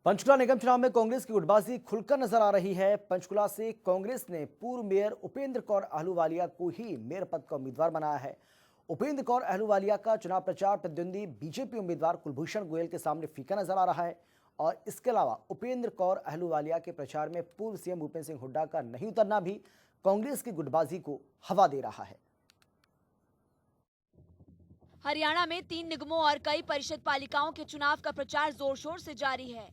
पंचकुला निगम चुनाव में कांग्रेस की गुटबाजी खुलकर नजर आ रही है। पंचकुला से कांग्रेस ने पूर्व मेयर उपेंद्र कौर अहलूवालिया को ही मेयर पद का उम्मीदवार बनाया है। उपेंद्र कौर अहलूवालिया का चुनाव प्रचार प्रतिद्वंदी बीजेपी उम्मीदवार कुलभूषण गोयल के सामने फीका नजर आ रहा है। और इसके अलावा उपेंद्र कौर अहलूवालिया के प्रचार में पूर्व सीएम भूपेंद्र सिंह हुड्डा का नहीं उतरना भी कांग्रेस की गुटबाजी को हवा दे रहा है। हरियाणा में 3 निगमों और कई परिषद पालिकाओं के चुनाव का प्रचार जोर शोर से जारी है।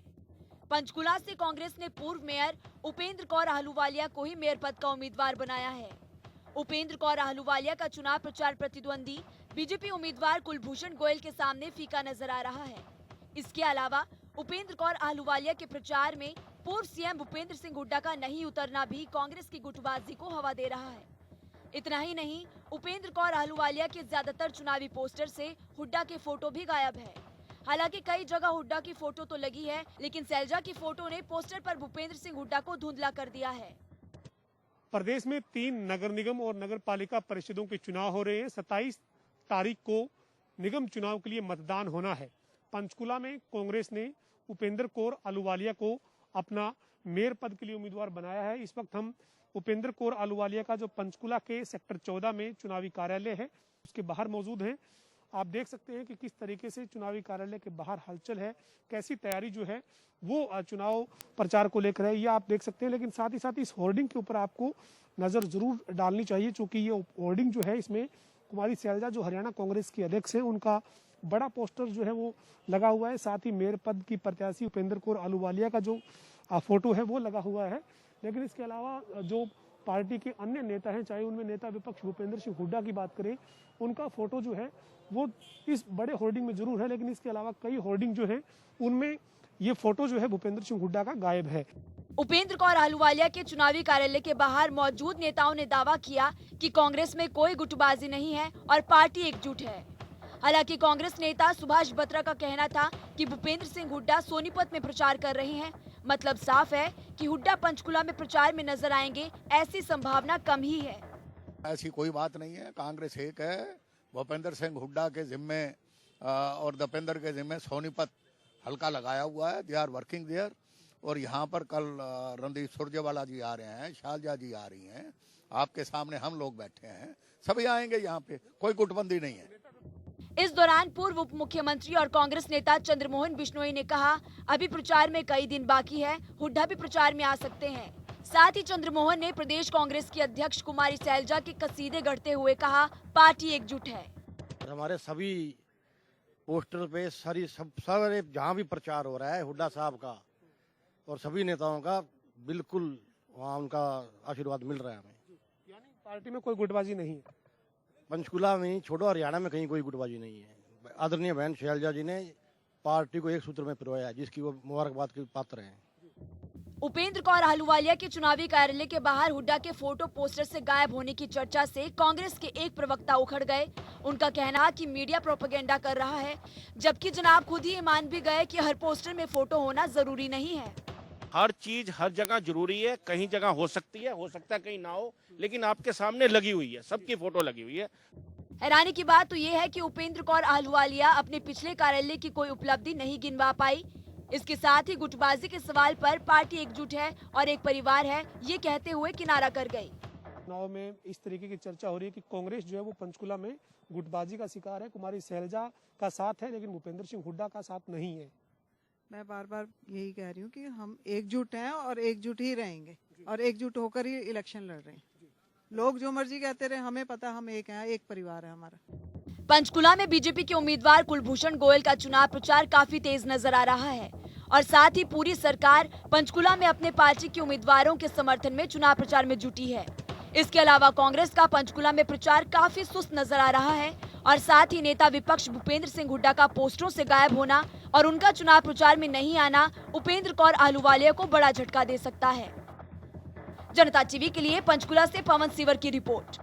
पंचकुला से कांग्रेस ने पूर्व मेयर उपेंद्र कौर अहलूवालिया को ही मेयर पद का उम्मीदवार बनाया है। उपेंद्र कौर अहलूवालिया का चुनाव प्रचार प्रतिद्वंदी बीजेपी उम्मीदवार कुलभूषण गोयल के सामने फीका नजर आ रहा है। इसके अलावा उपेंद्र कौर अहलूवालिया के प्रचार में पूर्व सीएम भूपेंद्र सिंह हुड्डा का नहीं उतरना भी कांग्रेस की गुटबाजी को हवा दे रहा है। इतना ही नहीं, उपेंद्र कौर अहलूवालिया के ज्यादातर चुनावी पोस्टर से हुड्डा के फोटो भी गायब है। हालांकि कई जगह हुड्डा की फोटो तो लगी है, लेकिन सैलजा की फोटो ने पोस्टर पर भूपेंद्र सिंह हुड्डा को धुंधला कर दिया है। प्रदेश में 3 नगर निगम और नगर पालिका परिषदों के चुनाव हो रहे हैं। 27 तारीख को निगम चुनाव के लिए मतदान होना है। पंचकुला में कांग्रेस ने उपेंद्र कौर अहलूवालिया को अपना मेयर पद के लिए उम्मीदवार बनाया है। इस वक्त हम उपेंद्र कौर अहलूवालिया का जो पंचकुला के सेक्टर 14 में चुनावी कार्यालय है उसके बाहर मौजूद हैं। आप देख सकते हैं कि किस तरीके से चुनावी कार्यालय के बाहर हलचल है, कैसी तैयारी जो है वो चुनाव प्रचार को लेकर है, ये आप देख सकते हैं। लेकिन साथ ही साथ इस होर्डिंग के ऊपर आपको नजर जरूर डालनी चाहिए, क्योंकि ये होर्डिंग जो है इसमें कुमारी सैलजा जो हरियाणा कांग्रेस की अध्यक्ष है उनका बड़ा पोस्टर जो है वो लगा हुआ है। साथ ही मेयर पद की प्रत्याशी उपेंद्र कौर अहलूवालिया का जो फोटो है वो लगा हुआ है। लेकिन इसके अलावा जो पार्टी के अन्य नेता हैं, चाहे उनमें नेता विपक्ष भूपेंद्र सिंह हुड्डा की बात करें, उनका फोटो जो है वो इस बड़े होर्डिंग में जरूर है, लेकिन इसके अलावा कई होर्डिंग जो है उनमें ये फोटो जो है भूपेंद्र सिंह हुड्डा का गायब है। उपेंद्र कौर अहलूवालिया के चुनावी कार्यालय के बाहर मौजूद नेताओं ने दावा किया कि कांग्रेस में कोई गुटबाजी नहीं है और पार्टी एकजुट है। हालांकि कांग्रेस नेता सुभाष बत्रा का कहना था कि भूपेंद्र सिंह हुड्डा सोनीपत में प्रचार कर रहे हैं। मतलब साफ है कि हुड्डा पंचकुला में प्रचार में नजर आएंगे, ऐसी संभावना कम ही है। ऐसी कोई बात नहीं है, कांग्रेस एक है। भूपेंद्र सिंह हुड्डा के जिम्मे और दीपेंद्र के जिम्मे सोनीपत हल्का लगाया हुआ है। They are working there. और यहाँ पर कल रणदीप सुरजेवाला जी आ रहे हैं, शालजा जी आ रही हैं, आपके सामने हम लोग बैठे हैं, सभी आएंगे। यहाँ पे कोई गुटबंदी नहीं है। इस दौरान पूर्व उप मुख्यमंत्री और कांग्रेस नेता चंद्रमोहन बिश्नोई ने कहा, अभी प्रचार में कई दिन बाकी है, हुड्डा भी प्रचार में आ सकते हैं। साथ ही चंद्रमोहन ने प्रदेश कांग्रेस की अध्यक्ष कुमारी सैलजा के कसीदे गढ़ते हुए कहा, पार्टी एकजुट है। हमारे सभी पोस्टर पे सारे जहाँ भी प्रचार हो रहा है हुड्डा साहब का और सभी नेताओं का, बिल्कुल वहाँ उनका आशीर्वाद मिल रहा है हमें। यानी पार्टी में कोई गुटबाजी नहीं है। पंचकुला में छोड़ो, हरियाणा में कहीं कोई गुटबाजी नहीं है। आदरणीय बहन शैलजा जी ने पार्टी को एक सूत्र में पिरोया, जिसकी वो मुबारकबाद के पात्र हैं। उपेंद्र कौर अहलूवालिया के चुनावी कार्यालय के बाहर हुड्डा के फोटो पोस्टर से गायब होने की चर्चा से कांग्रेस के एक प्रवक्ता उखड़ गए। उनका कहना कि मीडिया प्रोपेगेंडा कर रहा है, जबकि जनाब खुद ही मान भी गए कि हर पोस्टर में फोटो होना जरूरी नहीं है। हर चीज हर जगह जरूरी है, कहीं जगह हो सकती है, हो सकता है कहीं ना हो, लेकिन आपके सामने लगी हुई है, सबकी फोटो लगी हुई है। हैरानी की बात तो ये है कि उपेंद्र कौर अहलूवालिया अपने पिछले कार्यालय की कोई उपलब्धि नहीं गिनवा पाई। इसके साथ ही गुटबाजी के सवाल पर पार्टी एकजुट है और एक परिवार है, ये कहते हुए किनारा कर गई। चुनाव में इस तरीके की चर्चा हो रही है कि कांग्रेस जो है वो पंचकुला में गुटबाजी का शिकार है। कुमारी सैलजा का साथ है, लेकिन भूपेंद्र सिंह हुड्डा का साथ नहीं है। मैं बार बार यही कह रही हूँ कि हम एकजुट हैं और एकजुट ही रहेंगे और एकजुट होकर ही इलेक्शन लड़ रहे हैं। लोग जो मर्जी कहते रहे, हमें पता हम एक हैं, एक परिवार है हमारा। पंचकुला में बीजेपी के उम्मीदवार कुलभूषण गोयल का चुनाव प्रचार काफी तेज नजर आ रहा है और साथ ही पूरी सरकार पंचकुला में अपने पार्टी के उम्मीदवारों के समर्थन में चुनाव प्रचार में जुटी है। इसके अलावा कांग्रेस का पंचकुला में प्रचार काफी सुस्त नजर आ रहा है और साथ ही नेता विपक्ष भूपेंद्र सिंह हुड्डा का पोस्टरों से गायब होना और उनका चुनाव प्रचार में नहीं आना उपेंद्र कौर अहलूवालिया को बड़ा झटका दे सकता है। जनता टीवी के लिए पंचकुला से पवन सिवर की रिपोर्ट।